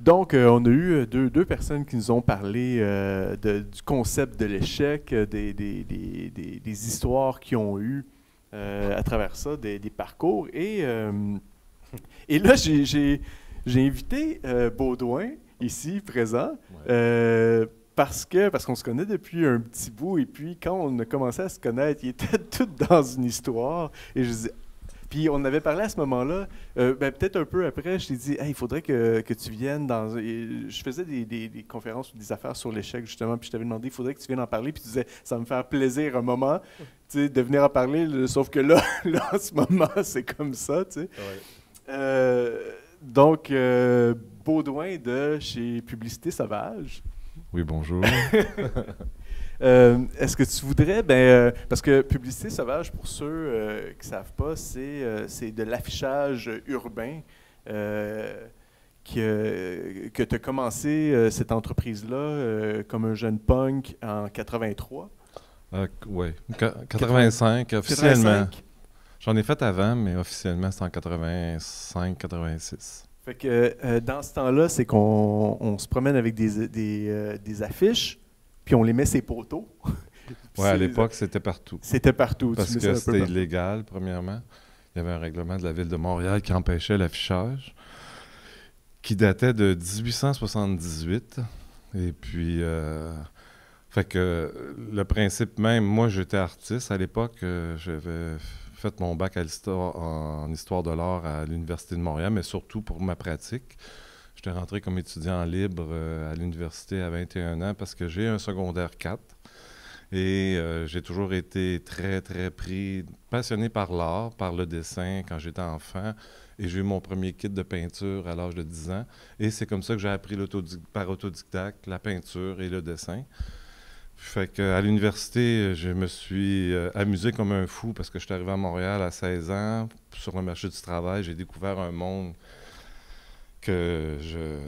Donc, on a eu deux personnes qui nous ont parlé du concept de l'échec, des histoires qu'ils ont eues à travers ça, des parcours. Et là, j'ai invité Baudouin, ici, présent, Ouais. parce qu'on se connaît depuis un petit bout. Et puis, quand on a commencé à se connaître, il était tout dans une histoire. Et je disais, puis on avait parlé à ce moment-là, peut-être un peu après, je t'ai dit, hey, il faudrait que tu viennes dans. Et je faisais des conférences ou des affaires sur l'échec, justement, puis je t'avais demandé, il faudrait que tu viennes en parler, puis tu disais, ça va me faire plaisir un moment, tu sais, de venir en parler, sauf que là, là, en ce moment, c'est comme ça, tu sais. Ouais. Donc, Baudouin de chez Publicité Sauvage. Oui, bonjour. Est-ce que tu voudrais, parce que Publicité Sauvage, pour ceux qui ne savent pas, c'est de l'affichage urbain que tu as commencé cette entreprise-là comme un jeune punk en 83. Oui, 85 officiellement. 85. J'en ai fait avant, mais officiellement, c'est en 85-86. Fait que dans ce temps-là, c'est qu'on se promène avec des affiches, puis on les met ses poteaux. Oui, à l'époque, c'était partout. C'était partout. Parce que c'était illégal, premièrement. Il y avait un règlement de la Ville de Montréal qui empêchait l'affichage, qui datait de 1878. Et puis, fait que le principe même, moi, j'étais artiste à l'époque. J'avais fait mon bac en histoire de l'art à l'Université de Montréal, mais surtout pour ma pratique. J'étais rentré comme étudiant libre à l'université à 21 ans parce que j'ai un secondaire 4. Et j'ai toujours été très, très passionné par l'art, par le dessin quand j'étais enfant. Et j'ai eu mon premier kit de peinture à l'âge de 10 ans. Et c'est comme ça que j'ai appris par autodidacte la peinture et le dessin. Fait qu'à l'université, je me suis amusé comme un fou parce que je suis arrivé à Montréal à 16 ans. Sur le marché du travail, j'ai découvert un monde que je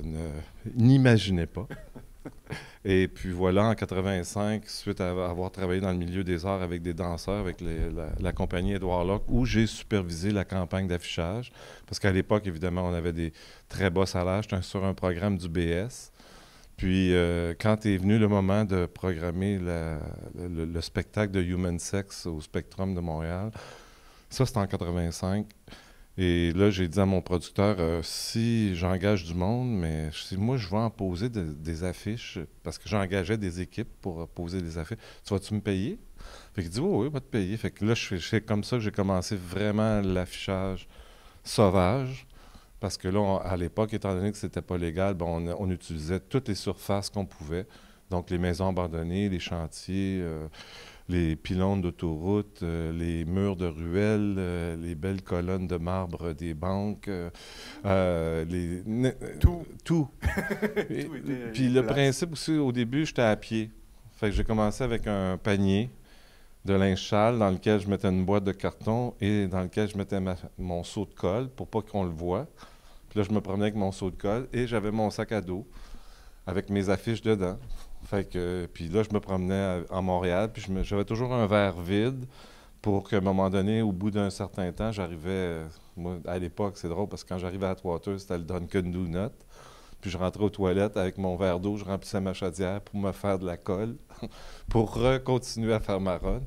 n'imaginais pas. Et puis voilà, en 85, suite à avoir travaillé dans le milieu des arts avec des danseurs, avec la compagnie Édouard Locke, où j'ai supervisé la campagne d'affichage. Parce qu'à l'époque, évidemment, on avait des très bas salaires. J'étais sur un programme du BS. Puis, quand est venu le moment de programmer le spectacle de Human Sex au Spectrum de Montréal, ça, c'était en 85. Et là, j'ai dit à mon producteur, si j'engage du monde, mais si moi, je vais en poser des affiches, parce que j'engageais des équipes pour poser des affiches, tu vas-tu me payer? Fait qu'il dit, oui, oui, va te payer. Fait que là, c'est comme ça que j'ai commencé vraiment l'affichage sauvage. Parce que là, à l'époque, étant donné que c'était pas légal, on utilisait toutes les surfaces qu'on pouvait. Donc, les maisons abandonnées, les chantiers, les pylônes d'autoroute, les murs de ruelles, les belles colonnes de marbre des banques, Tout. tout. Puis le principe aussi, au début, j'étais à pied. Fait que j'ai commencé avec un panier de linge sale dans lequel je mettais une boîte de carton et dans lequel je mettais mon seau de colle pour pas qu'on le voie. Puis là, je me promenais avec mon seau de colle et j'avais mon sac à dos avec mes affiches dedans. Fait que, puis là, je me promenais à Montréal, puis j'avais toujours un verre vide pour qu'à un moment donné, au bout d'un certain temps, j'arrivais... moi, à l'époque, c'est drôle parce que quand j'arrivais à Atwater, c'était le Dunkin' Donut. Puis je rentrais aux toilettes avec mon verre d'eau, je remplissais ma chaudière pour me faire de la colle, pour continuer à faire ma run.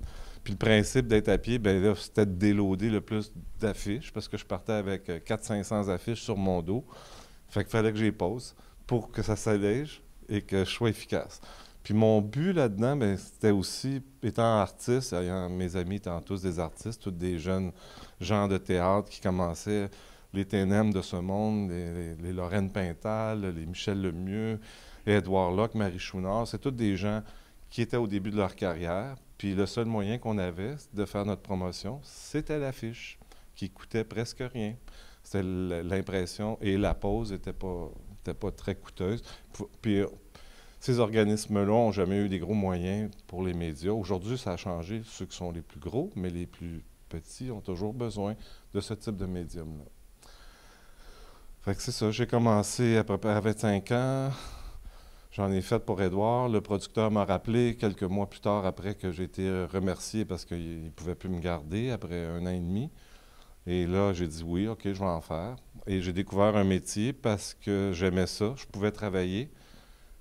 Puis le principe d'être à pied, ben là, c'était de déloader le plus d'affiches, parce que je partais avec 400-500 affiches sur mon dos. Fait qu'il fallait que j'y pose pour que ça s'allège et que je sois efficace. Puis mon but là-dedans, ben, c'était aussi, étant artiste, mes amis étant tous des artistes, tous des jeunes gens de théâtre qui commençaient les Ténèbres de ce monde, les Lorraine Pintal, les Michel Lemieux, Édouard Locke, Marie Chouinard, c'est tous des gens qui étaient au début de leur carrière. Puis le seul moyen qu'on avait de faire notre promotion, c'était l'affiche, qui coûtait presque rien. C'était l'impression et la pose n'était pas très coûteuse. Puis ces organismes-là n'ont jamais eu des gros moyens pour les médias. Aujourd'hui, ça a changé. Ceux qui sont les plus gros, mais les plus petits ont toujours besoin de ce type de médium-là. Fait que c'est ça. J'ai commencé à peu près à 25 ans. J'en ai fait pour Édouard. Le producteur m'a rappelé quelques mois plus tard après que j'ai été remercié parce qu'il ne pouvait plus me garder après 1 an et demi. Et là, j'ai dit oui, OK, je vais en faire. Et j'ai découvert un métier parce que j'aimais ça. Je pouvais travailler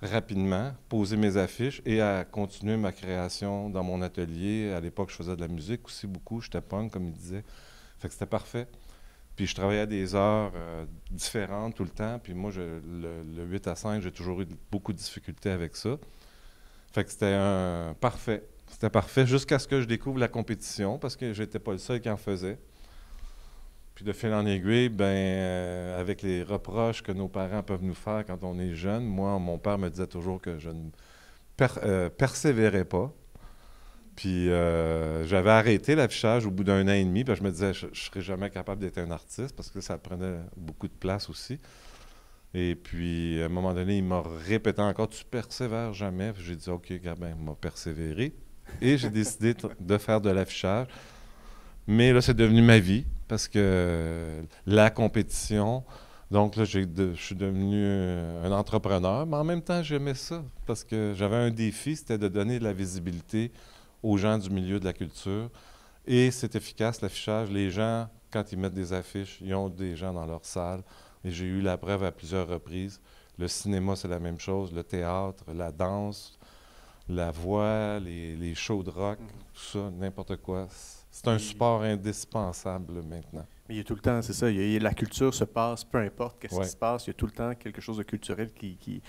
rapidement, poser mes affiches et à continuer ma création dans mon atelier. À l'époque, je faisais de la musique aussi beaucoup. J'étais punk, comme il disait. Fait que c'était parfait. Puis je travaillais à des heures différentes tout le temps. Puis moi, le 8 à 5, j'ai toujours eu beaucoup de difficultés avec ça. Fait que c'était parfait. C'était parfait jusqu'à ce que je découvre la compétition parce que j'étais pas le seul qui en faisait. Puis de fil en aiguille, avec les reproches que nos parents peuvent nous faire quand on est jeune, moi, mon père me disait toujours que je ne persévérais pas. Puis j'avais arrêté l'affichage au bout d'un an et demi, puis je me disais je ne serais jamais capable d'être un artiste parce que ça prenait beaucoup de place aussi. Et puis, à un moment donné, il m'a répété encore « Tu persévères jamais ». Puis j'ai dit « OK, Gabin, il m'a persévéré ». Et j'ai décidé de faire de l'affichage. Mais là, c'est devenu ma vie parce que la compétition, donc là, je suis devenu un entrepreneur, mais en même temps, j'aimais ça parce que j'avais un défi, c'était de donner de la visibilité aux gens du milieu de la culture. Et c'est efficace, l'affichage. Les gens, quand ils mettent des affiches, ils ont des gens dans leur salle. Et j'ai eu la preuve à plusieurs reprises. Le cinéma, c'est la même chose. Le théâtre, la danse, la voix, les shows de rock, tout ça, n'importe quoi. C'est un support indispensable maintenant. Mais il y a tout le temps, c'est ça, la culture se passe, peu importe qu'est-ce qui se passe, il y a tout le temps quelque chose de culturel qui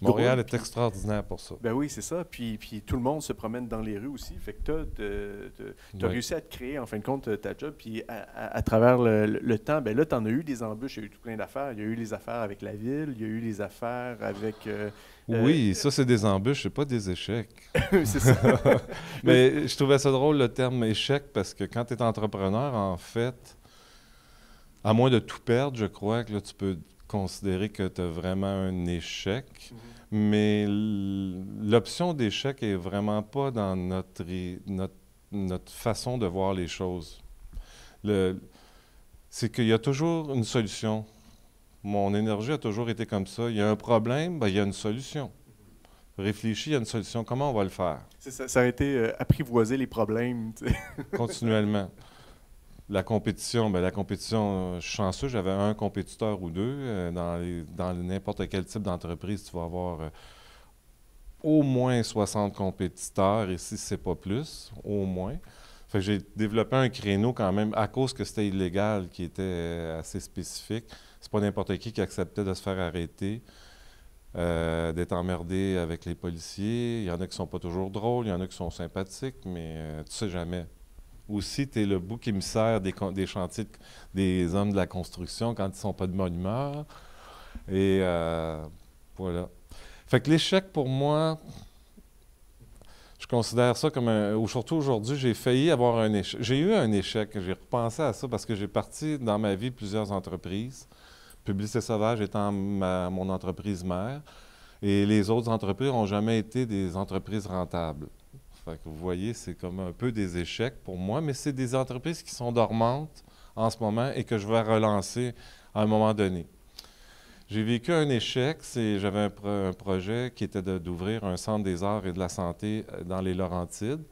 Montréal grouille, est extraordinaire pour ça. Ben oui, c'est ça. Puis tout le monde se promène dans les rues aussi. Fait que tu as réussi à te créer, en fin de compte, ta job. Puis à travers le temps, ben là, tu en as eu des embûches, il y a eu tout plein d'affaires. Il y a eu les affaires avec la ville, il y a eu les affaires avec... oui, ça, c'est des embûches, c'est pas des échecs. C'est ça. Mais je trouvais ça drôle, le terme échec, parce que quand tu es entrepreneur, en fait, à moins de tout perdre, je crois que là, tu peux considérer que tu as vraiment un échec. Mais l'option d'échec est vraiment pas dans notre façon de voir les choses. C'est qu'il y a toujours une solution. Mon énergie a toujours été comme ça. Il y a un problème, il y a une solution. Réfléchis, il y a une solution. Comment on va le faire? Ça a été apprivoiser les problèmes. Continuellement. La compétition, je suis chanceux, j'avais un compétiteur ou deux. Dans n'importe quel type d'entreprise, tu vas avoir au moins 60 compétiteurs, et si ce n'est pas plus, au moins. Fait que j'ai développé un créneau quand même, à cause que c'était illégal, qui était assez spécifique. C'est pas n'importe qui acceptait de se faire arrêter, d'être emmerdé avec les policiers. Il y en a qui sont pas toujours drôles, il y en a qui sont sympathiques, mais tu sais jamais. Aussi, tu es le bouc émissaire des chantiers, des hommes de la construction quand ils sont pas de bonne humeur. Et voilà. Fait que l'échec, pour moi, je considère ça comme surtout aujourd'hui, j'ai failli avoir un échec. J'ai eu un échec, j'ai repensé à ça parce que j'ai parti dans ma vie plusieurs entreprises. Publicité Sauvage étant mon entreprise mère. Et les autres entreprises n'ont jamais été des entreprises rentables. Fait que vous voyez, c'est comme un peu des échecs pour moi, mais c'est des entreprises qui sont dormantes en ce moment et que je vais relancer à un moment donné. J'ai vécu un échec, j'avais un projet qui était d'ouvrir un centre des arts et de la santé dans les Laurentides.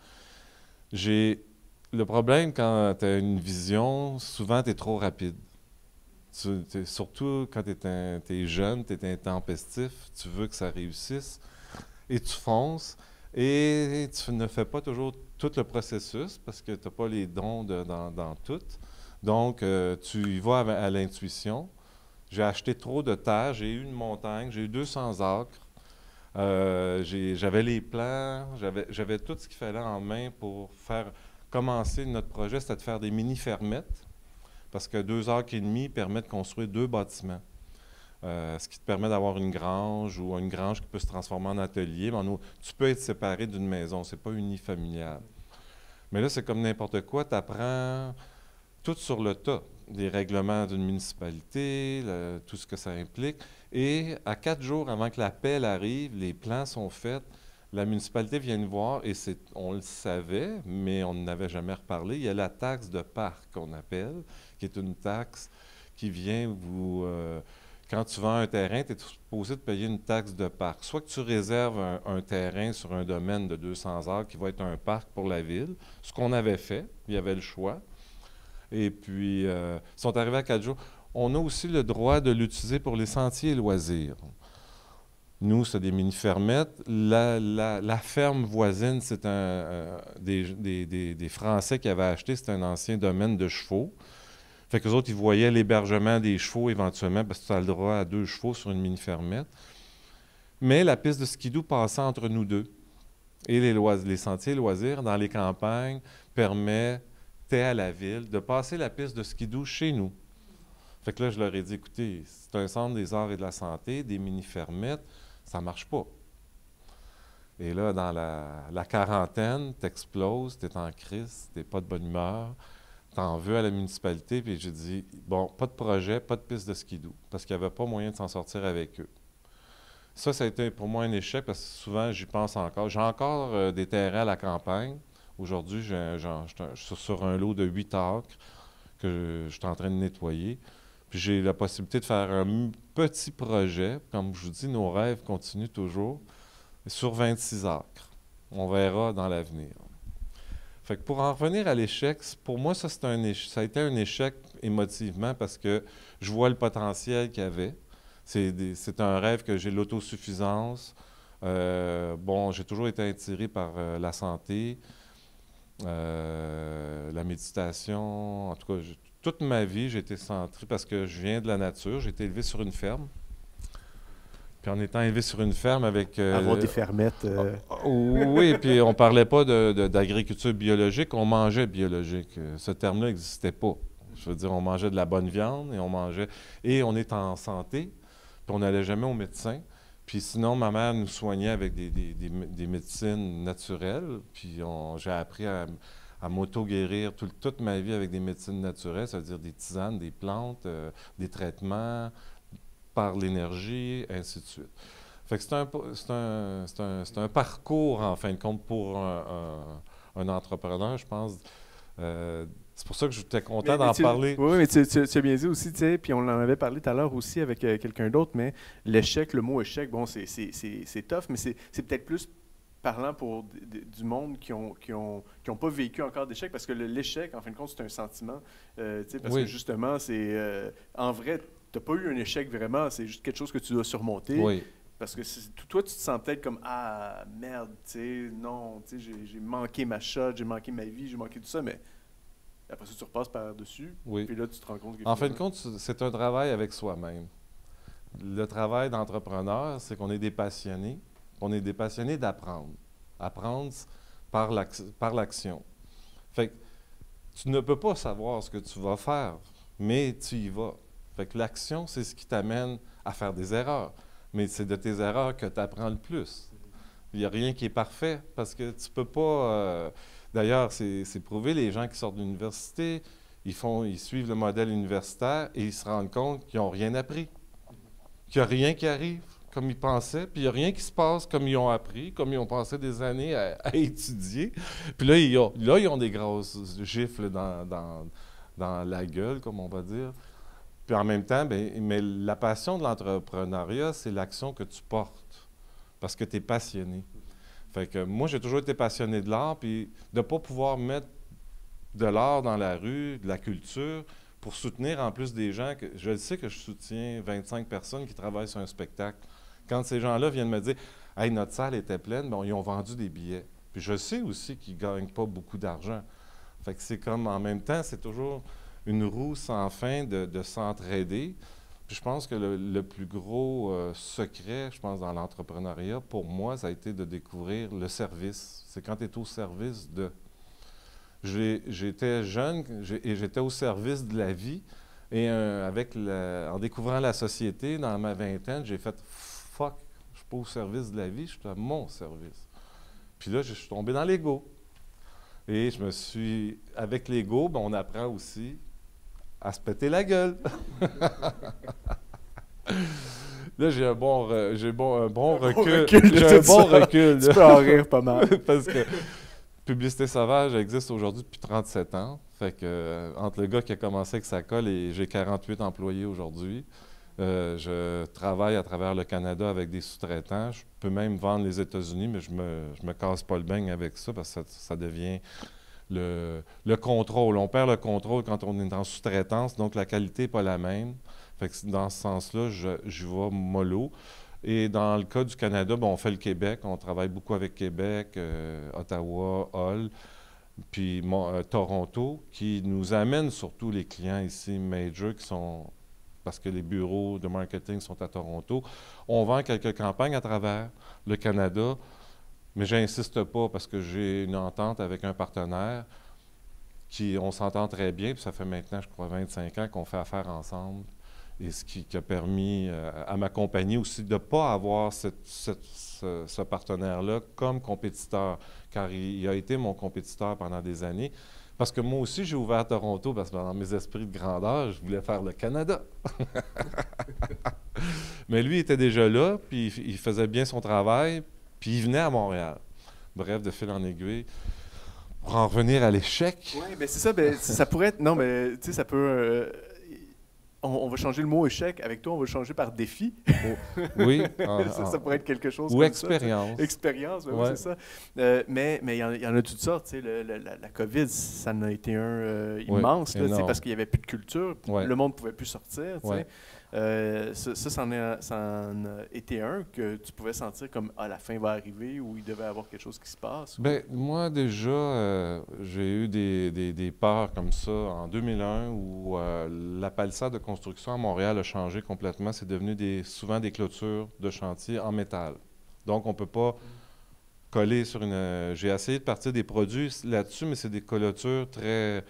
Le problème quand tu as une vision, souvent tu es trop rapide. Surtout quand tu es jeune, tu es intempestif, tu veux que ça réussisse et tu fonces. Et tu ne fais pas toujours tout le processus parce que tu n'as pas les dons dans tout. Donc, tu y vas à l'intuition. J'ai acheté trop de terre, j'ai eu une montagne, j'ai eu 200 acres. J'avais les plans, j'avais tout ce qu'il fallait en main pour commencer notre projet, c'était de faire des mini-fermettes parce que 2 acres et demi permet de construire 2 bâtiments. Ce qui te permet d'avoir une grange ou une grange qui peut se transformer en atelier. Tu peux être séparé d'une maison, c'est pas unifamilial. Mais là, c'est comme n'importe quoi, tu apprends tout sur le tas. Les règlements d'une municipalité, tout ce que ça implique. Et à 4 jours avant que l'appel arrive, les plans sont faits, la municipalité vient nous voir et on le savait, mais on n'avait jamais reparlé. Il y a la taxe de parc qu'on appelle, qui est une taxe qui vient quand tu vends un terrain, tu es supposé de payer une taxe de parc. Soit que tu réserves un terrain sur un domaine de 200 acres qui va être un parc pour la ville, ce qu'on avait fait, il y avait le choix. Et puis, ils sont arrivés à 4 jours. On a aussi le droit de l'utiliser pour les sentiers et loisirs. Nous, c'est des mini-fermettes. La ferme voisine, c'est des Français qui avaient acheté, c'est un ancien domaine de chevaux. Fait qu'eux autres, ils voyaient l'hébergement des chevaux éventuellement, parce que tu as le droit à 2 chevaux sur une mini-fermette. Mais la piste de skidoo passait entre nous deux. Et les sentiers loisirs dans les campagnes permettaient à la ville de passer la piste de skidoo chez nous. Fait que là, je leur ai dit, écoutez, c'est un centre des arts et de la santé, des mini-fermettes, ça ne marche pas. Et là, dans la quarantaine, t'exploses, t'es en crise, t'es pas de bonne humeur, t'en veux à la municipalité, puis j'ai dit, bon, pas de projet, pas de piste de skidoo, parce qu'il n'y avait pas moyen de s'en sortir avec eux. Ça a été pour moi un échec, parce que souvent, j'y pense encore. J'ai encore des terrains à la campagne. Aujourd'hui, je suis sur un lot de 8 acres que je suis en train de nettoyer. Puis j'ai la possibilité de faire un petit projet. Comme je vous dis, nos rêves continuent toujours. Sur 26 acres. On verra dans l'avenir. Fait que pour en revenir à l'échec, pour moi, ça a été un échec émotivement parce que je vois le potentiel qu'il y avait. C'est un rêve que j'ai l'autosuffisance. Bon, j'ai toujours été attiré par la santé, la méditation. En tout cas, toute ma vie, j'ai été centré parce que je viens de la nature. J'ai été élevé sur une ferme. Puis en étant élevé sur une ferme avec... Avoir des fermettes. Oui, puis on parlait pas d'agriculture biologique, on mangeait biologique. Ce terme-là n'existait pas. Je veux dire, on mangeait de la bonne viande et on mangeait... Et on est en santé, puis on n'allait jamais au médecin. Puis sinon, ma mère nous soignait avec des médecines naturelles. Puis j'ai appris à m'auto-guérir toute ma vie avec des médecines naturelles, c'est-à-dire des tisanes, des plantes, des traitements par l'énergie, ainsi de suite. Fait que c'est un parcours, en fin de compte, pour un entrepreneur, je pense. C'est pour ça que j'étais content d'en parler. Oui, mais tu as bien dit aussi, tu sais, puis on en avait parlé tout à l'heure aussi avec quelqu'un d'autre, mais l'échec, le mot échec, bon, c'est tough, mais c'est peut-être plus parlant pour du monde qui ont pas vécu encore d'échec, parce que l'échec, en fin de compte, c'est un sentiment, tu sais, parce que justement, c'est en vrai, tu n'as pas eu un échec vraiment, c'est juste quelque chose que tu dois surmonter. Oui. Parce que toi, tu te sens peut-être comme ah merde, tu sais, non, tu sais, j'ai manqué ma shot, j'ai manqué ma vie, j'ai manqué tout ça, mais après ça, tu repasses par-dessus, puis là, tu te rends compte que... En fin de compte, c'est un travail avec soi-même. Le travail d'entrepreneur, c'est qu'on est des passionnés. On est des passionnés d'apprendre. Apprendre par l'action. Fait que tu ne peux pas savoir ce que tu vas faire, mais tu y vas. Fait que l'action, c'est ce qui t'amène à faire des erreurs. Mais c'est de tes erreurs que tu apprends le plus. Il n'y a rien qui est parfait parce que tu peux pas... D'ailleurs, c'est prouvé, les gens qui sortent de l'université, ils suivent le modèle universitaire et ils se rendent compte qu'ils n'ont rien appris. Qu'il n'y a rien qui arrive comme ils pensaient, puis il n'y a rien qui se passe comme ils ont appris, comme ils ont passé des années à étudier. Puis là, ils ont des grosses gifles dans la gueule, comme on va dire. Puis en même temps, mais la passion de l'entrepreneuriat, c'est l'action que tu portes, parce que tu es passionné. Fait que moi, j'ai toujours été passionné de l'art, puis de ne pas pouvoir mettre de l'art dans la rue, de la culture, pour soutenir en plus des gens, je sais que je soutiens 25 personnes qui travaillent sur un spectacle. Quand ces gens-là viennent me dire « Hey, notre salle était pleine », ils ont vendu des billets. Puis je sais aussi qu'ils ne gagnent pas beaucoup d'argent. Fait que c'est comme, en même temps, c'est toujours une roue sans fin de s'entraider. Puis je pense que le plus gros secret, je pense, dans l'entrepreneuriat, pour moi, ça a été de découvrir le service. C'est quand tu es au service de... J'étais jeune et j'étais au service de la vie. Et en découvrant la société, dans ma vingtaine, j'ai fait « Fuck, je ne suis pas au service de la vie, je suis à mon service. » Puis là, je suis tombé dans l'ego. Et avec l'ego, on apprend aussi à se péter la gueule. Là, j'ai un bon recul. J'ai un bon recul. Tu peux en rire pas mal. Parce que Publicité Sauvage existe aujourd'hui depuis 37 ans. Fait que entre le gars qui a commencé avec sa colle et j'ai 48 employés aujourd'hui, je travaille à travers le Canada avec des sous-traitants. Je peux même vendre les États-Unis, mais je me casse pas le beigne avec ça parce que ça devient le contrôle. On perd le contrôle quand on est en sous-traitance, donc la qualité n'est pas la même. Fait que dans ce sens-là, je vais mollo. Et dans le cas du Canada, ben, on fait le Québec. On travaille beaucoup avec Québec, Ottawa, Hull, puis Toronto, qui nous amène surtout les clients ici, major, qui sont, parce que les bureaux de marketing sont à Toronto. On vend quelques campagnes à travers le Canada, mais j'insiste pas parce que j'ai une entente avec un partenaire on s'entend très bien, puis ça fait maintenant, je crois, 25 ans qu'on fait affaire ensemble. Et ce qui a permis à ma compagnie aussi de ne pas avoir ce partenaire-là comme compétiteur, car il a été mon compétiteur pendant des années. Parce que moi aussi, j'ai ouvert Toronto, parce que dans mes esprits de grandeur, je voulais faire le Canada. Mais lui, il était déjà là, puis il faisait bien son travail, puis il venait à Montréal. Bref, de fil en aiguille. Pour en revenir à l'échec. Oui, ben c'est ça, ça pourrait être. Non, mais tu sais, ça peut. On va changer le mot échec. Avec toi, on va le changer par défi. Oh, oui. Ça pourrait être quelque chose ou comme expérience. Ça. Expérience, oui, c'est ça. Mais il y en a toutes sortes. Tu sais, la COVID, ça en a été un immense, là, parce qu'il n'y avait plus de culture. Le monde ne pouvait plus sortir. Tu sais. Ça en a été un que tu pouvais sentir comme la fin va arriver ou il devait y avoir quelque chose qui se passe? Bien, moi, déjà, j'ai eu des peurs comme ça en 2001 où la palissade de construction à Montréal a changé complètement. C'est devenu souvent des clôtures de chantier en métal. Donc, on ne peut pas coller sur une... J'ai essayé de partir des produits là-dessus, mais c'est des clôtures très...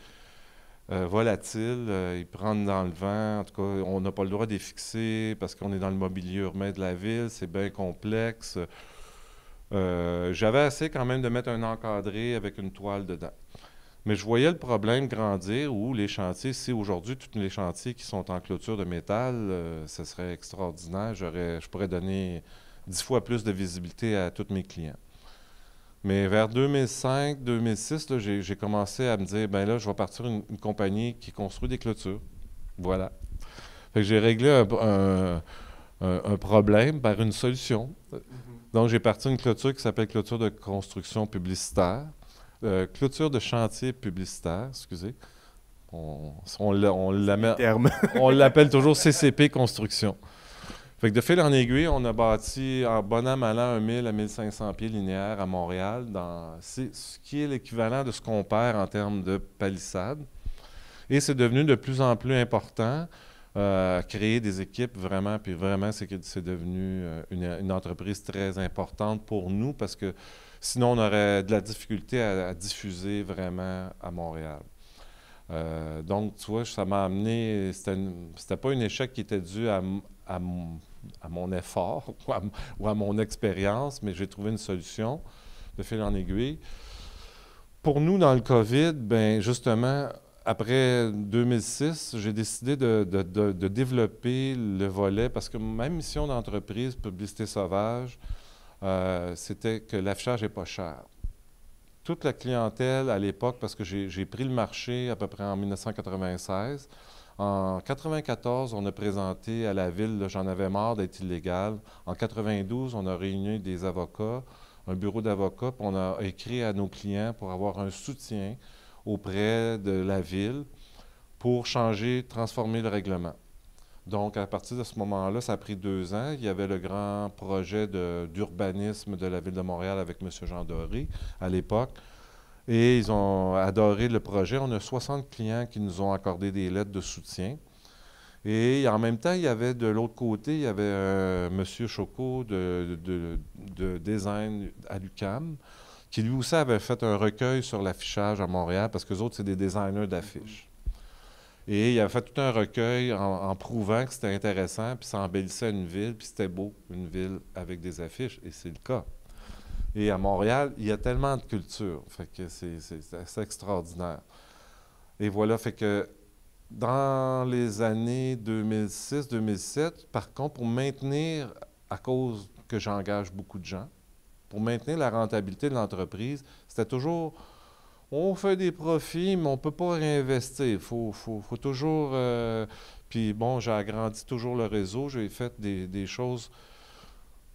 volatiles, ils prennent dans le vent. En tout cas, on n'a pas le droit de les fixer parce qu'on est dans le mobilier urbain de la ville. C'est bien complexe. J'avais essayé quand même de mettre un encadré avec une toile dedans. Mais je voyais le problème grandir où les chantiers, si aujourd'hui, tous les chantiers qui sont en clôture de métal, ce serait extraordinaire. Je pourrais donner 10 fois plus de visibilité à tous mes clients. Mais vers 2005-2006, j'ai commencé à me dire, ben là, je vais partir une compagnie qui construit des clôtures. Voilà. Fait que j'ai réglé un problème par une solution. Donc, j'ai parti une clôture qui s'appelle clôture de construction publicitaire. Clôture de chantier publicitaire, excusez. On l'appelle toujours CCP Construction. Fait que de fil en aiguille, on a bâti en bon an, mal an, 1000 à 1500 pieds linéaires à Montréal, ce qui est l'équivalent de ce qu'on perd en termes de palissade. Et c'est devenu de plus en plus important, créer des équipes vraiment, puis vraiment, c'est devenu une entreprise très importante pour nous parce que sinon, on aurait de la difficulté à diffuser vraiment à Montréal. Donc, tu vois, ça m'a amené, c'était pas un échec qui était dû à mon effort ou à mon expérience, mais j'ai trouvé une solution de fil en aiguille. Pour nous, dans le COVID, bien, justement, après 2006, j'ai décidé de développer le volet, parce que ma mission d'entreprise, Publicité Sauvage, c'était que l'affichage n'est pas cher. Toute la clientèle à l'époque, parce que j'ai pris le marché à peu près en 1996, en 1994, on a présenté à la ville, j'en avais marre d'être illégal. En 1992, on a réuni des avocats, un bureau d'avocats, puis on a écrit à nos clients pour avoir un soutien auprès de la ville pour changer, transformer le règlement. Donc, à partir de ce moment-là, ça a pris 2 ans. Il y avait le grand projet d'urbanisme de la Ville de Montréal avec M. Jean Doré à l'époque. Et ils ont adoré le projet. On a 60 clients qui nous ont accordé des lettres de soutien. Et en même temps, il y avait de l'autre côté, il y avait M. Choco de design à l'UQAM, qui lui aussi avait fait un recueil sur l'affichage à Montréal, parce que les autres, c'est des designers d'affiches. Et il avait fait tout un recueil en prouvant que c'était intéressant, puis ça embellissait une ville, puis c'était beau, une ville avec des affiches, et c'est le cas. Et à Montréal, il y a tellement de culture, fait que c'est extraordinaire. Et voilà, fait que dans les années 2006-2007, par contre, pour maintenir, à cause que j'engage beaucoup de gens, pour maintenir la rentabilité de l'entreprise, c'était toujours, on fait des profits, mais on ne peut pas réinvestir. Il faut toujours... puis bon, j'ai agrandi toujours le réseau, j'ai fait des choses...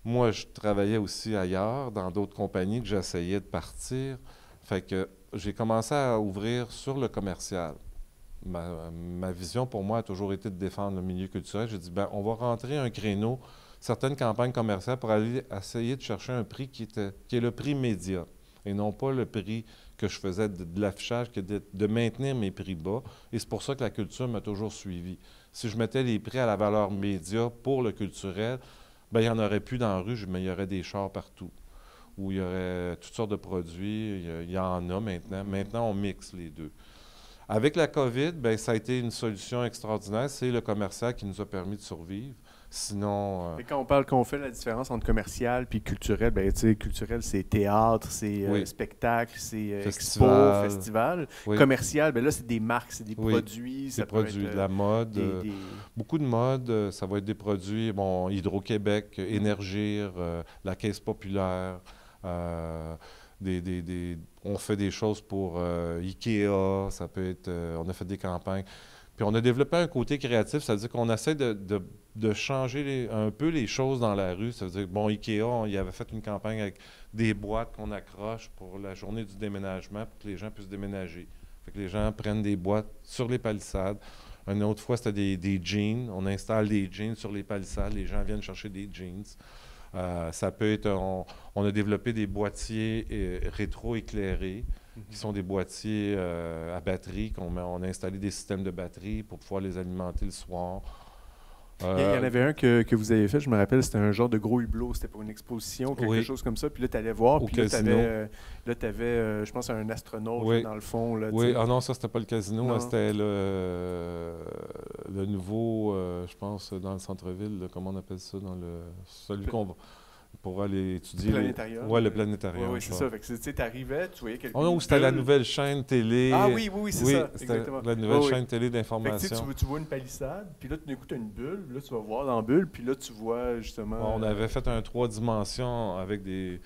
Moi, je travaillais aussi ailleurs, dans d'autres compagnies que j'essayais de partir. Fait que j'ai commencé à ouvrir sur le commercial. Ma vision pour moi a toujours été de défendre le milieu culturel. J'ai dit, ben, on va rentrer un créneau, certaines campagnes commerciales pour aller essayer de chercher un prix qui est le prix média et non pas le prix que je faisais de l'affichage, que de maintenir mes prix bas. Et c'est pour ça que la culture m'a toujours suivi. Si je mettais les prix à la valeur média pour le culturel, ben, il n'y en aurait plus dans la rue, mais il y aurait des chars partout, où il y aurait toutes sortes de produits. Il y en a maintenant. Maintenant, on mixe les deux. Avec la COVID, bien, ça a été une solution extraordinaire. C'est le commercial qui nous a permis de survivre. Sinon... Mais quand on fait la différence entre commercial et culturel, bien, tu sais, culturel, c'est théâtre, c'est spectacle, c'est expo, festival. Oui. Commercial, bien là, c'est des marques, c'est des produits. Des produits, de la mode. Beaucoup de mode, ça va être des produits, bon, Hydro-Québec, Énergir, la Caisse populaire, on fait des choses pour IKEA, ça peut être... on a fait des campagnes. Puis on a développé un côté créatif, c'est-à-dire qu'on essaie de changer un peu les choses dans la rue. Ça veut dire, bon, IKEA, il avait fait une campagne avec des boîtes qu'on accroche pour la journée du déménagement pour que les gens puissent déménager. Fait que les gens prennent des boîtes sur les palissades. Une autre fois, c'était des jeans. On installe des jeans sur les palissades. Les gens viennent chercher des jeans. Ça peut être... On a développé des boîtiers rétro-éclairés, qui sont des boîtiers à batterie. On a installé des systèmes de batterie pour pouvoir les alimenter le soir. Il y en avait un que vous avez fait, je me rappelle, c'était un genre de gros hublot. C'était pour une exposition, quelque chose comme ça. Puis là, tu allais voir. Puis là, tu avais, je pense, un astronaute là, dans le fond. Là, oui, ah non, ça, c'était pas le casino. C'était le nouveau, je pense, dans le centre-ville. Comment on appelle ça? Celui qu'on va... pour aller étudier... Le planétarium. Oui, le planétarium. Oui, c'est ça. Fait que tu arrivais, tu voyais quelque chose. C'était la nouvelle chaîne télé. Ah oui, c'est ça, exactement. La nouvelle chaîne télé d'information. Tu vois une palissade, puis là, tu écoutes une bulle, là, tu vas voir dans la bulle, puis là, tu vois justement... On avait fait un 3 dimensions avec une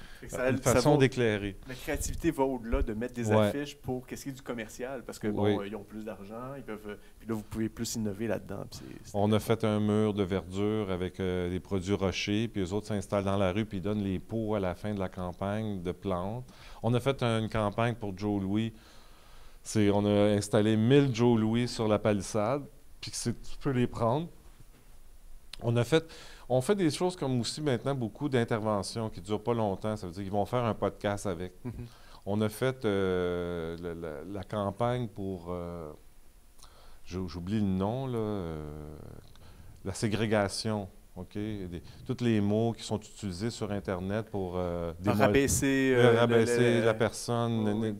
façon d'éclairer. La créativité va au-delà de mettre des affiches pour qu'est-ce qui est du commercial, parce que bon, ils ont plus d'argent, ils peuvent... Puis là, vous pouvez plus innover là-dedans. On a fait un mur de verdure avec des produits rochers, puis eux autres s'installent dans la rue, puis ils donnent les pots à la fin de la campagne de plantes. On a fait une campagne pour Joe Louis. On a installé 1000 Joe Louis sur la palissade, puis tu peux les prendre. On fait des choses comme aussi maintenant beaucoup d'interventions qui ne durent pas longtemps. Ça veut dire qu'ils vont faire un podcast avec. On a fait la campagne pour... j'oublie le nom, là. La ségrégation. OK? Tous les mots qui sont utilisés sur Internet pour rabaisser la personne,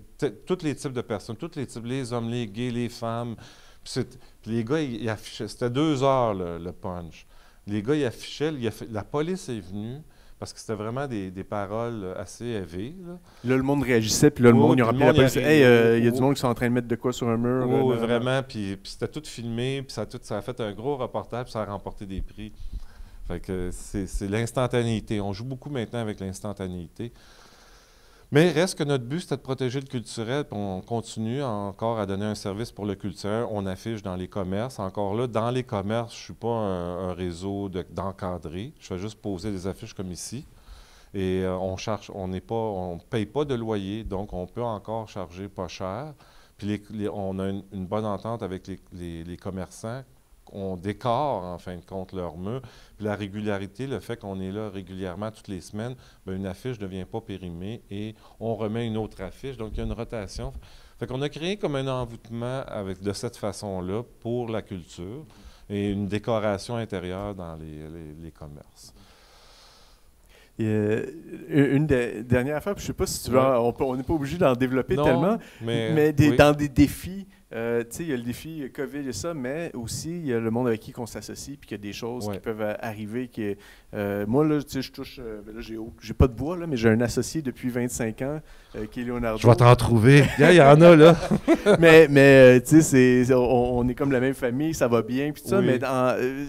tous les types de personnes, tous les types, les hommes, les gays, les femmes. Puis les gars, ils affichaient, c'était 2 heures le punch. Les gars, ils affichaient, la police est venue, parce que c'était vraiment des paroles assez élevées. Là, le monde réagissait, puis là, le monde, il remplit la police. Hey, il y a du monde qui sont en train de mettre de quoi sur un mur. Oui, vraiment. Puis c'était tout filmé, puis ça a fait un gros reportage, puis ça a remporté des prix. Fait que c'est l'instantanéité. On joue beaucoup maintenant avec l'instantanéité. Mais reste que notre but, c'était de protéger le culturel, puis on continue encore à donner un service pour le culturel. On affiche dans les commerces. Encore là, dans les commerces, je ne suis pas un réseau d'encadrés. Je fais juste poser des affiches comme ici. Et on ne paye pas de loyer, donc on peut encore charger pas cher. Puis on a une bonne entente avec les commerçants. On décore, en fin de compte, leur mur. Puis la régularité, le fait qu'on est là régulièrement toutes les semaines, bien, une affiche ne devient pas périmée et on remet une autre affiche. Donc, il y a une rotation. Fait qu'on a créé comme un envoûtement de cette façon-là pour la culture et une décoration intérieure dans les commerces. Une dernière affaire, je ne sais pas si tu veux, on n'est pas obligé d'en développer tellement, mais dans des défis, tu sais, il y a le défi COVID et ça, mais aussi il y a le monde avec qui on s'associe, puis qu'il y a des choses qui peuvent arriver. Moi, là, tu sais, je touche, là, j'ai pas de bois, là, mais j'ai un associé depuis 25 ans, qui est Leonardo. Je vais t'en trouver. Il y en a, là. mais tu sais, on est comme la même famille, ça va bien, puis tout ça, mais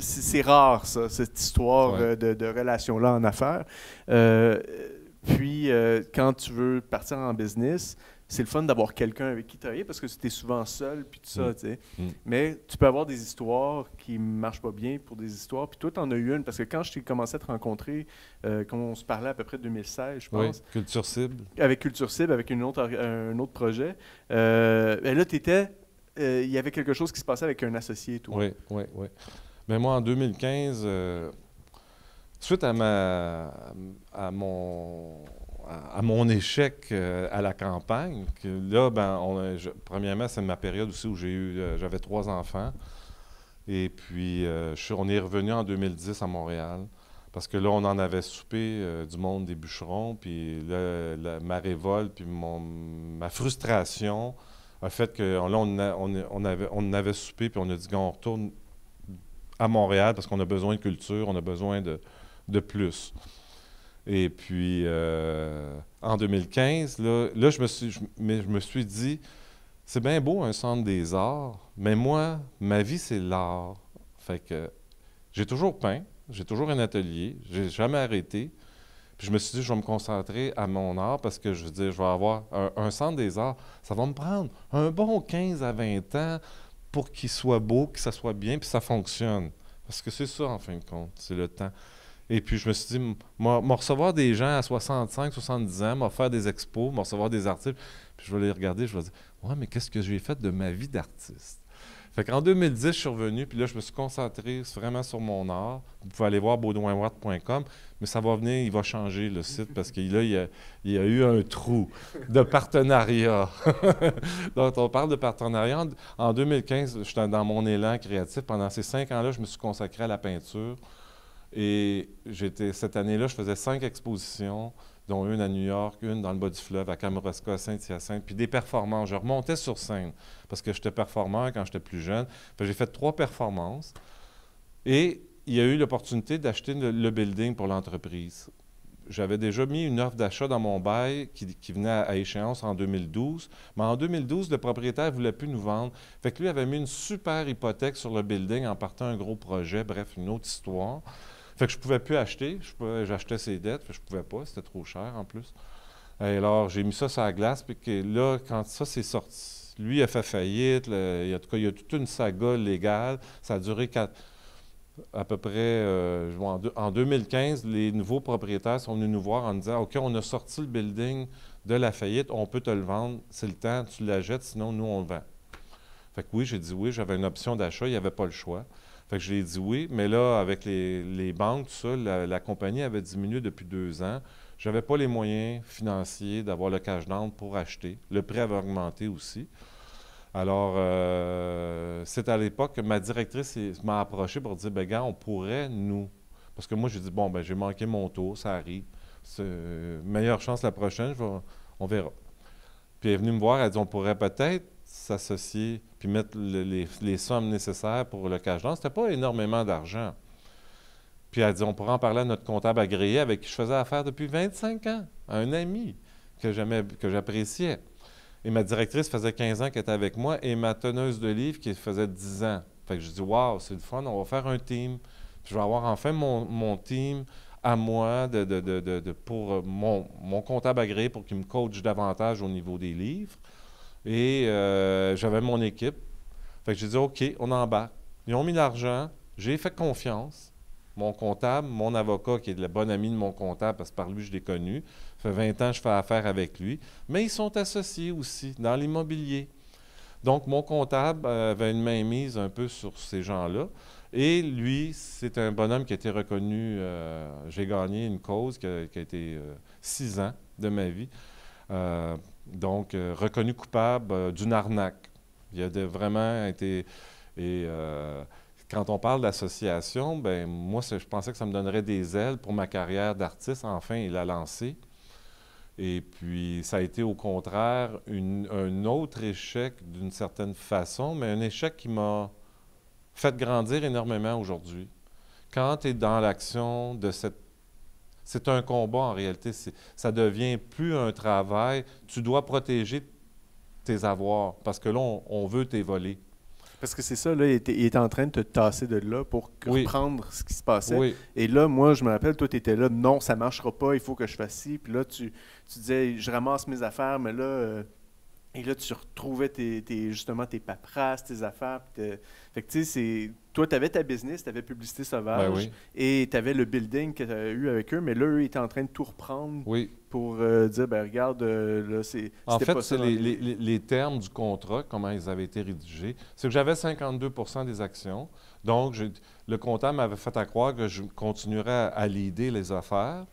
c'est rare, ça, cette histoire de relation-là en affaires. Puis, quand tu veux partir en business, c'est le fun d'avoir quelqu'un avec qui travailler parce que tu es souvent seul, puis tout ça, tu sais. Mm. Mais tu peux avoir des histoires qui marchent pas bien pour des histoires. Puis toi, tu en as eu une, parce que quand je t'ai commencé à te rencontrer, quand on se parlait à peu près 2016, je Oui, pense, Culture Cible. avec Culture Cible, avec un autre projet, ben là, il y avait quelque chose qui se passait avec un associé, toi. Oui, oui, oui. Mais moi, en 2015, suite à mon échec à la campagne, que là, premièrement, c'est ma période aussi où j'avais 3 enfants. Et puis, on est revenu en 2010 à Montréal. Parce que là, on en avait soupé du monde des bûcherons. Puis là, ma révolte, puis ma frustration a fait que là, on avait soupé, puis on a dit qu'on retourne à Montréal parce qu'on a besoin de culture, on a besoin de plus. Et puis, en 2015, là je me suis dit, c'est bien beau un centre des arts, mais moi, ma vie, c'est l'art. Fait que j'ai toujours peint, j'ai toujours un atelier, j'ai jamais arrêté. Puis je me suis dit, je vais me concentrer à mon art parce que je veux dire, je vais avoir un centre des arts. Ça va me prendre un bon 15 à 20 ans pour qu'il soit beau, que ça soit bien, puis ça fonctionne. Parce que c'est ça, en fin de compte, c'est le temps. Et puis, je me suis dit, moi, recevoir des gens à 65, 70 ans, m'a faire des expos, m'a recevoir des artistes, puis je vais les regarder, je vais dire, ouais, mais qu'est-ce que j'ai fait de ma vie d'artiste? Fait qu'en 2010, je suis revenu, puis là, je me suis concentré vraiment sur mon art. Vous pouvez aller voir baudouinwatt.com, mais ça va venir, il va changer le site, parce que là, il y a eu un trou de partenariat. Donc, on parle de partenariat. En 2015, j'étais dans mon élan créatif. Pendant ces 5 ans-là, je me suis consacré à la peinture. Et cette année-là, je faisais 5 expositions, dont une à New York, une dans le bas du fleuve, à Kamouraska, à Saint-Hyacinthe, puis des performances. Je remontais sur scène parce que j'étais performeur quand j'étais plus jeune. J'ai fait 3 performances et il y a eu l'opportunité d'acheter le building pour l'entreprise. J'avais déjà mis une offre d'achat dans mon bail qui venait à échéance en 2012. Mais en 2012, le propriétaire ne voulait plus nous vendre. Fait que lui avait mis une super hypothèque sur le building en partant un gros projet, bref, une autre histoire. Fait que je ne pouvais plus acheter. J'achetais ses dettes. Fait que je ne pouvais pas. C'était trop cher en plus. Et alors, j'ai mis ça sur la glace. Puis que là, quand ça s'est sorti, lui a fait faillite. En tout cas, il y a toute une saga légale. Ça a duré à peu près en 2015, les nouveaux propriétaires sont venus nous voir en nous disant « OK, on a sorti le building de la faillite, on peut te le vendre, c'est le temps, tu la jettes, sinon nous, on le vend. » Fait que oui, j'ai dit oui, j'avais une option d'achat, il n'y avait pas le choix. Fait que j'ai dit oui, mais là, avec les banques, tout ça, la compagnie avait diminué depuis 2 ans. Je n'avais pas les moyens financiers d'avoir le cash down pour acheter. Le prix avait augmenté aussi. Alors, c'est à l'époque que ma directrice m'a approché pour dire, bien, gars, on pourrait nous... Parce que moi, j'ai dit, bon, ben j'ai manqué mon tour, ça arrive. Meilleure chance la prochaine, on verra. Puis elle est venue me voir, elle dit, on pourrait peut-être s'associer puis mettre les sommes nécessaires pour le cash down. C'était pas énormément d'argent. Puis elle dit, on pourrait en parler à notre comptable agréé avec qui je faisais affaire depuis 25 ans, à un ami que j'appréciais. Et ma directrice faisait 15 ans qu'elle était avec moi et ma teneuse de livres qui faisait 10 ans. Fait que je dis, waouh, c'est le fun, on va faire un team. Puis je vais avoir enfin mon team à moi pour mon comptable agréé pour qu'il me coach davantage au niveau des livres. Et j'avais mon équipe. Fait que j'ai dit, OK, on embarque. Ils ont mis l'argent, j'ai fait confiance. Mon comptable, mon avocat, qui est le bon ami de mon comptable, parce que par lui, je l'ai connu. Ça fait 20 ans que je fais affaire avec lui. Mais ils sont associés aussi dans l'immobilier. Donc, mon comptable avait une mainmise un peu sur ces gens-là. Et lui, c'est un bonhomme qui a été reconnu. J'ai gagné une cause qui a été 6 ans de ma vie. Donc, reconnu coupable d'une arnaque. Il a vraiment été... Et quand on parle d'association, ben moi, je pensais que ça me donnerait des ailes pour ma carrière d'artiste. Enfin, il a lancé. Et puis, ça a été au contraire un autre échec d'une certaine façon, mais un échec qui m'a fait grandir énormément aujourd'hui. Quand tu es dans l'action de cette... C'est un combat en réalité. Ça devient plus un travail. Tu dois protéger tes avoirs parce que là, on veut tes voler. Parce que c'est ça, là, il était en train de te tasser de là pour reprendre ce qui se passait. Oui. Et là, moi, je me rappelle, toi, tu étais là, non, ça ne marchera pas, il faut que je fasse ci. Puis là, tu disais, je ramasse mes affaires, mais là, Et là, tu retrouvais justement tes paperasses, tes affaires. Fait que tu sais, toi, tu avais ta business, tu avais Publicité Ben Sauvage oui. et tu avais le building que tu as eu avec eux, mais là, eux, ils étaient en train de tout reprendre Oui. pour dire, ben regarde, là, En c'était fait, pas c'est ça dans les... les termes du contrat, comment ils avaient été rédigés. C'est que j'avais 52 des actions. Donc, le comptable m'avait fait à croire que je continuerais à leader les affaires.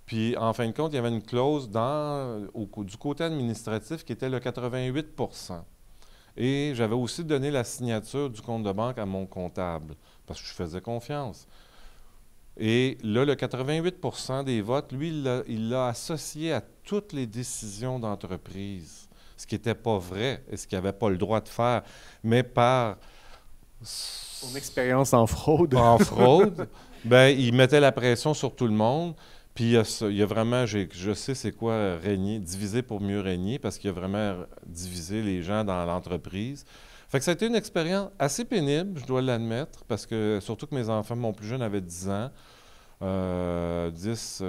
Puis, en fin de compte, il y avait une clause du côté administratif qui était le 88 Et j'avais aussi donné la signature du compte de banque à mon comptable, parce que je faisais confiance. Et là, le 88 des votes, lui, il l'a associé à toutes les décisions d'entreprise, ce qui n'était pas vrai et ce qu'il n'avait pas le droit de faire, mais Ton expérience en fraude. en fraude, ben, il mettait la pression sur tout le monde. Puis il y a vraiment, je sais c'est quoi régner, diviser pour mieux régner, parce qu'il a vraiment divisé les gens dans l'entreprise. Fait que ça a été une expérience assez pénible, je dois l'admettre, parce que surtout que mes enfants, mon plus jeune avait 10 ans, 10,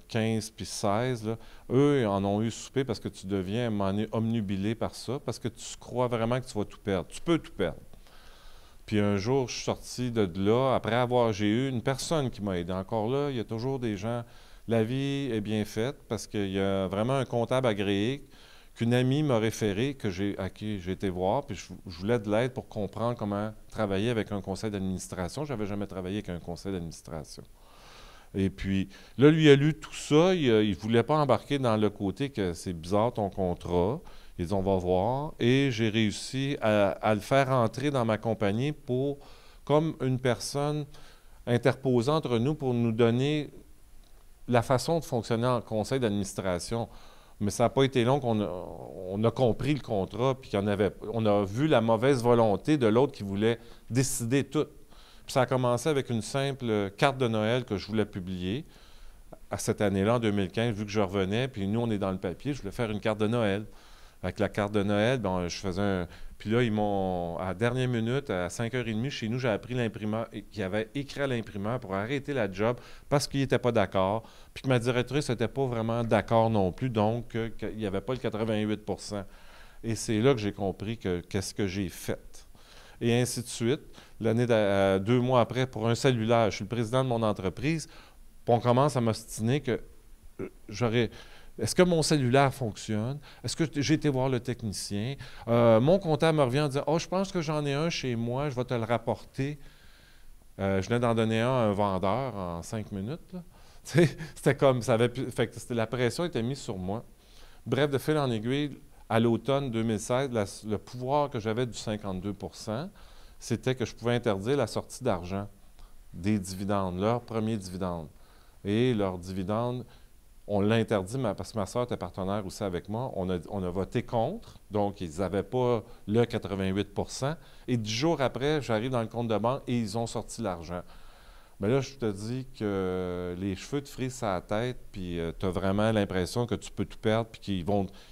15 puis 16, là, eux ils en ont eu soupé parce que tu deviens à un moment donné omnubilé par ça, parce que tu crois vraiment que tu vas tout perdre. Tu peux tout perdre. Puis un jour, je suis sorti de là, j'ai eu une personne qui m'a aidé. Encore là, il y a toujours des gens. La vie est bien faite parce qu'il y a vraiment un comptable agréé qu'une amie m'a référé, à qui j'ai été voir, puis je voulais de l'aide pour comprendre comment travailler avec un conseil d'administration. Je n'avais jamais travaillé avec un conseil d'administration. Et puis, là, lui a lu tout ça. Il ne voulait pas embarquer dans le côté que c'est bizarre ton contrat. Il dit, on va voir. Et j'ai réussi à le faire entrer dans ma compagnie comme une personne interposée entre nous pour nous donner la façon de fonctionner en conseil d'administration. Mais ça n'a pas été long on a compris le contrat, puis on a vu la mauvaise volonté de l'autre qui voulait décider tout. Puis ça a commencé avec une simple carte de Noël que je voulais publier à cette année-là, en 2015, vu que je revenais, puis nous, on est dans le papier, je voulais faire une carte de Noël. Avec la carte de Noël, bon, je faisais un... Puis là, à la dernière minute, à 5h30, chez nous, j'ai appris l'imprimeur qui avait écrit à l'imprimeur pour arrêter la job parce qu'il n'était pas d'accord, puis que ma directrice n'était pas vraiment d'accord non plus, donc qu'il n'y avait pas le 88 Et c'est là que j'ai compris qu'est-ce que j'ai fait. Et ainsi de suite. 2 mois après, pour un cellulaire, je suis le président de mon entreprise, puis on commence à m'ostiner que j'aurais... Est-ce que mon cellulaire fonctionne? Est-ce que j'ai été voir le technicien? Mon comptable me revient en disant « Oh, je pense que j'en ai un chez moi, je vais te le rapporter. » Je venais d'en donner un à un vendeur en 5 minutes. C'était comme ça fait que la pression était mise sur moi. Bref, de fil en aiguille, à l'automne 2016, le pouvoir que j'avais du 52 c'était que je pouvais interdire la sortie d'argent des dividendes, leurs premiers dividendes. Et leurs dividendes, on l'a interdit parce que ma soeur était partenaire aussi avec moi. On a voté contre, donc ils n'avaient pas le 88 Et 10 jours après, j'arrive dans le compte de banque et ils ont sorti l'argent. Mais là, je te dis que les cheveux te frisent à la tête, puis tu as vraiment l'impression que tu peux tout perdre, puis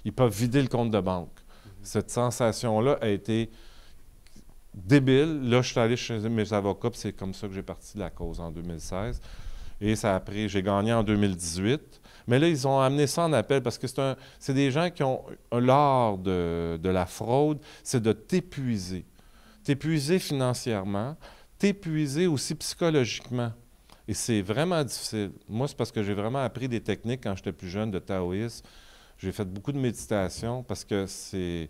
ils peuvent vider le compte de banque. Cette sensation-là a été débile. Là, je suis allé chez mes avocats, puis c'est comme ça que j'ai parti de la cause en 2016. Et j'ai gagné en 2018. Mais là, ils ont amené ça en appel parce que c'est des gens qui ont l'art de la fraude, c'est de t'épuiser. T'épuiser financièrement, t'épuiser aussi psychologiquement. Et c'est vraiment difficile. Moi, c'est parce que j'ai vraiment appris des techniques quand j'étais plus jeune de taoïsme. J'ai fait beaucoup de méditation parce que tu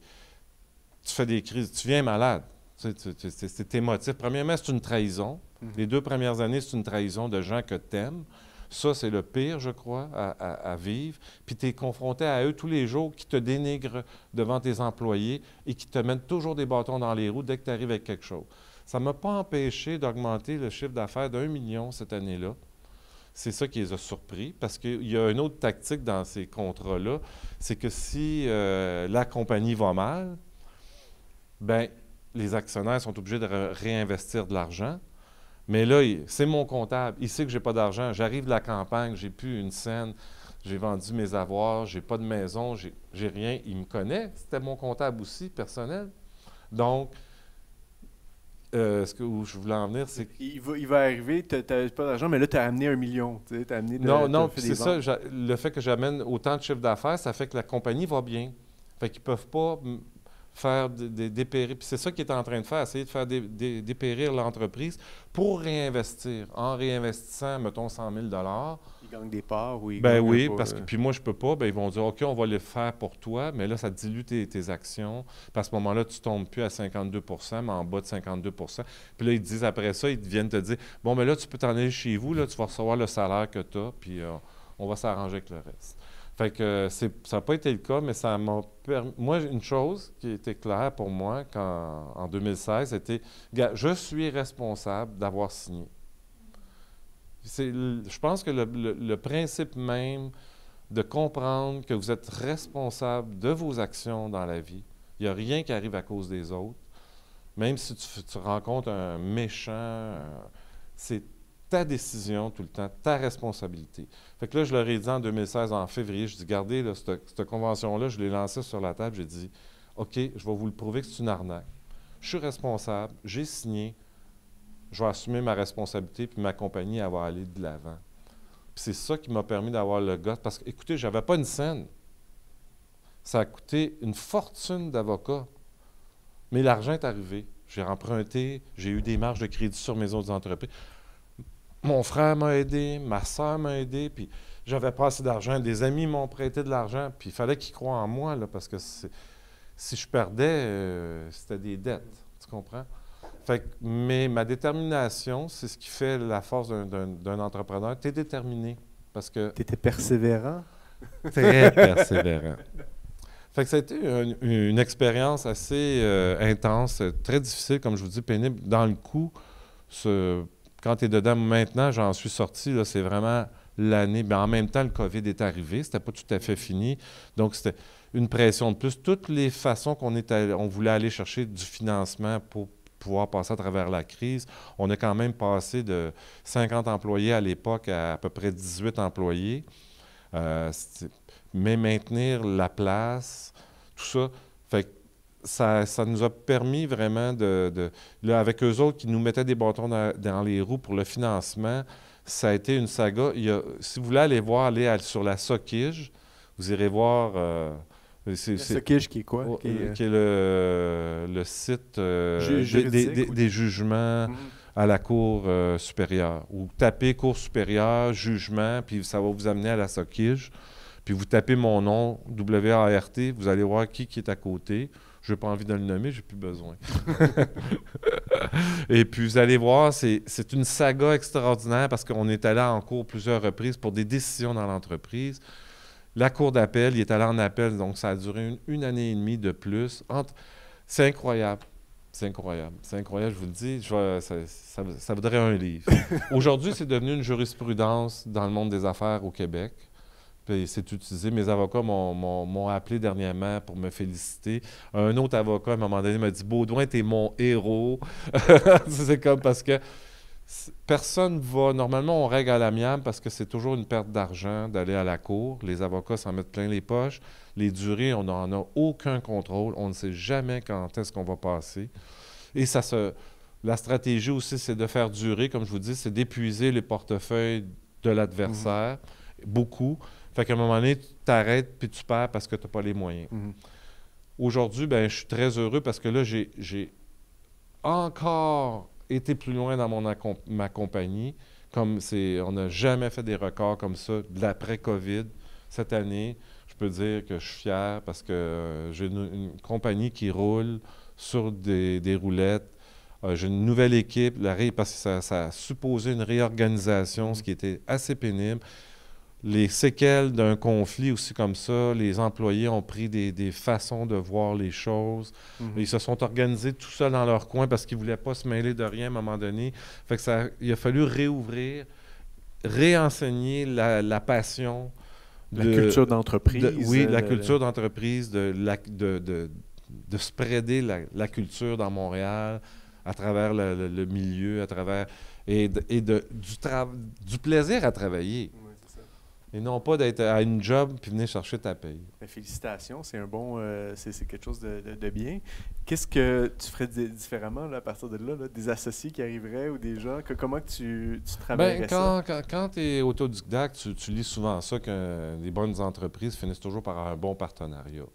fais des crises, tu viens malade. C'est émotif. Premièrement, c'est une trahison. Les 2 premières années, c'est une trahison de gens que tu aimes. Ça, c'est le pire, je crois, à vivre. Puis tu es confronté à eux tous les jours qui te dénigrent devant tes employés et qui te mettent toujours des bâtons dans les roues dès que tu arrives avec quelque chose. Ça ne m'a pas empêché d'augmenter le chiffre d'affaires d'1 million cette année-là. C'est ça qui les a surpris, parce qu'il y a une autre tactique dans ces contrats-là, c'est que si la compagnie va mal, bien, les actionnaires sont obligés de réinvestir de l'argent. Mais là, c'est mon comptable. Il sait que je n'ai pas d'argent. J'arrive de la campagne, j'ai plus une scène, j'ai vendu mes avoirs, j'ai pas de maison, j'ai rien. Il me connaît. C'était mon comptable aussi, personnel. Donc, où je voulais en venir, c'est que... Il va arriver, tu n'as pas d'argent, mais là, tu as amené 1 million. Tu as non, puis c'est ça. Le fait que j'amène autant de chiffre d'affaires, ça fait que la compagnie va bien. Fait qu'ils ne peuvent pas faire dépérir. Puis c'est ça qu'il est en train de faire, essayer de faire dépérir l'entreprise pour réinvestir. En réinvestissant, mettons, 100 000 Ils gagnent des parts ou ils ben gagnent un oui, peu, parce que puis moi, je peux pas. Ben ils vont dire, OK, on va le faire pour toi, mais là, ça dilue tes actions. Puis à ce moment-là, tu tombes plus à 52 mais en bas de 52 Puis là, ils te disent après ça, ils viennent te dire, bon, mais là, tu peux t'en aller chez vous, là, tu vas recevoir le salaire que tu as, puis on va s'arranger avec le reste. Fait que ça n'a pas été le cas, mais ça m'a permis. Moi, une chose qui était claire pour moi en 2016, c'était, je suis responsable d'avoir signé. Je pense que le principe même de comprendre que vous êtes responsable de vos actions dans la vie, il n'y a rien qui arrive à cause des autres, même si tu rencontres un méchant, c'est ta décision tout le temps, ta responsabilité. Fait que là, je leur ai dit en 2016, en février, je dis, regardez, là, cette convention-là, je l'ai lancée sur la table, j'ai dit, OK, je vais vous le prouver que c'est une arnaque. Je suis responsable, j'ai signé, je vais assumer ma responsabilité, puis ma compagnie, elle va aller de l'avant. Puis c'est ça qui m'a permis d'avoir le gosse, parce que, écoutez, je n'avais pas une scène. Ça a coûté une fortune d'avocat. Mais l'argent est arrivé. J'ai emprunté, j'ai eu des marges de crédit sur mes autres entreprises. Mon frère m'a aidé, ma soeur m'a aidé, puis j'avais pas assez d'argent. Des amis m'ont prêté de l'argent, puis il fallait qu'ils croient en moi, là, parce que si je perdais, c'était des dettes. Tu comprends? Fait que, mais ma détermination, c'est ce qui fait la force d'un entrepreneur. Tu es déterminé. Parce que. Tu étais persévérant? Très persévérant. Fait que ça a été une expérience assez intense, très difficile, comme je vous dis, pénible. Dans le coup, quand tu es dedans, maintenant, j'en suis sorti, là, c'est vraiment l'année. Mais en même temps, le COVID est arrivé, c'était pas tout à fait fini. Donc, c'était une pression de plus. Toutes les façons on voulait aller chercher du financement pour pouvoir passer à travers la crise. On a quand même passé de 50 employés à l'époque à peu près 18 employés. Mais maintenir la place, tout ça, fait que ça nous a permis vraiment là, avec eux autres qui nous mettaient des bâtons dans les roues pour le financement, ça a été une saga. Si vous voulez aller sur la Socige, vous irez voir... la Socige qui est quoi? Qui est le site des jugements à la Cour supérieure. Ou tapez Cour supérieure, jugement, puis ça va vous amener à la Socige. Puis vous tapez mon nom, W-A-R-T, vous allez voir qui est à côté. Je n'ai pas envie de le nommer, j'ai plus besoin. Et puis vous allez voir, c'est une saga extraordinaire parce qu'on est allé en cours plusieurs reprises pour des décisions dans l'entreprise. La cour d'appel, il est allé en appel, donc ça a duré une année et demie de plus. C'est incroyable. C'est incroyable. C'est incroyable, je vous le dis. Ça voudrait un livre. Aujourd'hui, c'est devenu une jurisprudence dans le monde des affaires au Québec. Puis c'est utilisé. Mes avocats m'ont appelé dernièrement pour me féliciter. Un autre avocat, à un moment donné, m'a dit « Baudouin, t'es mon héros. » C'est comme parce que personne va... Normalement, on règle à l'amiable parce que c'est toujours une perte d'argent d'aller à la cour. Les avocats s'en mettent plein les poches. Les durées, on n'en a aucun contrôle. On ne sait jamais quand est-ce qu'on va passer. Et la stratégie aussi, c'est de faire durer, comme je vous dis, c'est d'épuiser les portefeuilles de l'adversaire. Beaucoup. Fait qu'à un moment donné, tu t'arrêtes puis tu perds parce que tu n'as pas les moyens. Aujourd'hui, je suis très heureux parce que là, j'ai encore été plus loin dans ma compagnie. On n'a jamais fait des records comme ça de l'après-COVID. Cette année, je peux dire que je suis fier parce que j'ai une compagnie qui roule sur des roulettes. J'ai une nouvelle équipe, parce que ça a supposé une réorganisation, ce qui était assez pénible. Les séquelles d'un conflit aussi comme ça, les employés ont pris des façons de voir les choses. Ils se sont organisés tout seuls dans leur coin parce qu'ils ne voulaient pas se mêler de rien à un moment donné. Fait que il a fallu réouvrir, réenseigner la passion. La culture d'entreprise. Oui, la culture d'entreprise, de spreader la culture dans Montréal à travers le milieu, à travers... du plaisir à travailler. Et non pas d'être à une job puis venir chercher ta paye. Félicitations, c'est un bon, c'est quelque chose de bien. Qu'est-ce que tu ferais différemment là, à partir de là, des associés qui arriveraient ou des gens, comment que tu travaillerais ça? Quand tu es autodidacte, tu lis souvent ça que les bonnes entreprises finissent toujours par un bon partenariat.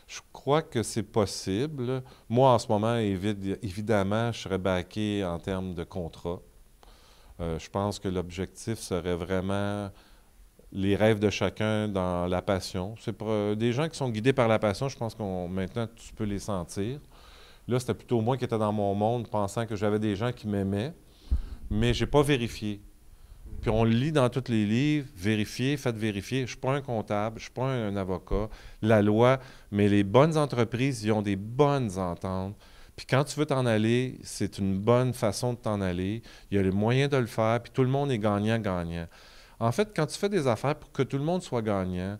Je crois que c'est possible. Moi, en ce moment, évidemment, je serais baqué en termes de contrat. Je pense que l'objectif serait vraiment les rêves de chacun dans la passion. C'est pour des gens qui sont guidés par la passion, je pense qu'on maintenant, tu peux les sentir. Là, c'était plutôt moi qui étais dans mon monde, pensant que j'avais des gens qui m'aimaient, mais je n'ai pas vérifié. Puis on le lit dans tous les livres, vérifier, faites vérifier. Je ne suis pas un comptable, je ne suis pas un avocat. La loi, mais les bonnes entreprises, ils ont des bonnes ententes. Puis quand tu veux t'en aller, c'est une bonne façon de t'en aller. Il y a les moyens de le faire, puis tout le monde est gagnant-gagnant. En fait, quand tu fais des affaires pour que tout le monde soit gagnant,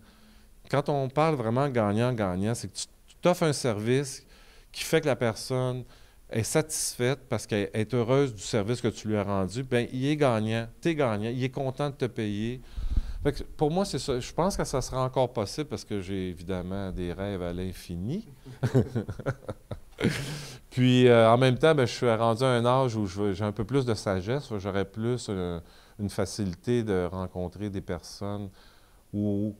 quand on parle vraiment gagnant-gagnant, c'est que tu t'offres un service qui fait que la personne est satisfaite parce qu'elle est heureuse du service que tu lui as rendu, bien, il est gagnant, tu es gagnant, il est content de te payer. Fait que pour moi, c'est ça. Je pense que ça sera encore possible parce que j'ai évidemment des rêves à l'infini. Puis, en même temps, bien, je suis rendu à un âge où j'ai un peu plus de sagesse, j'aurais plus une facilité de rencontrer des personnes où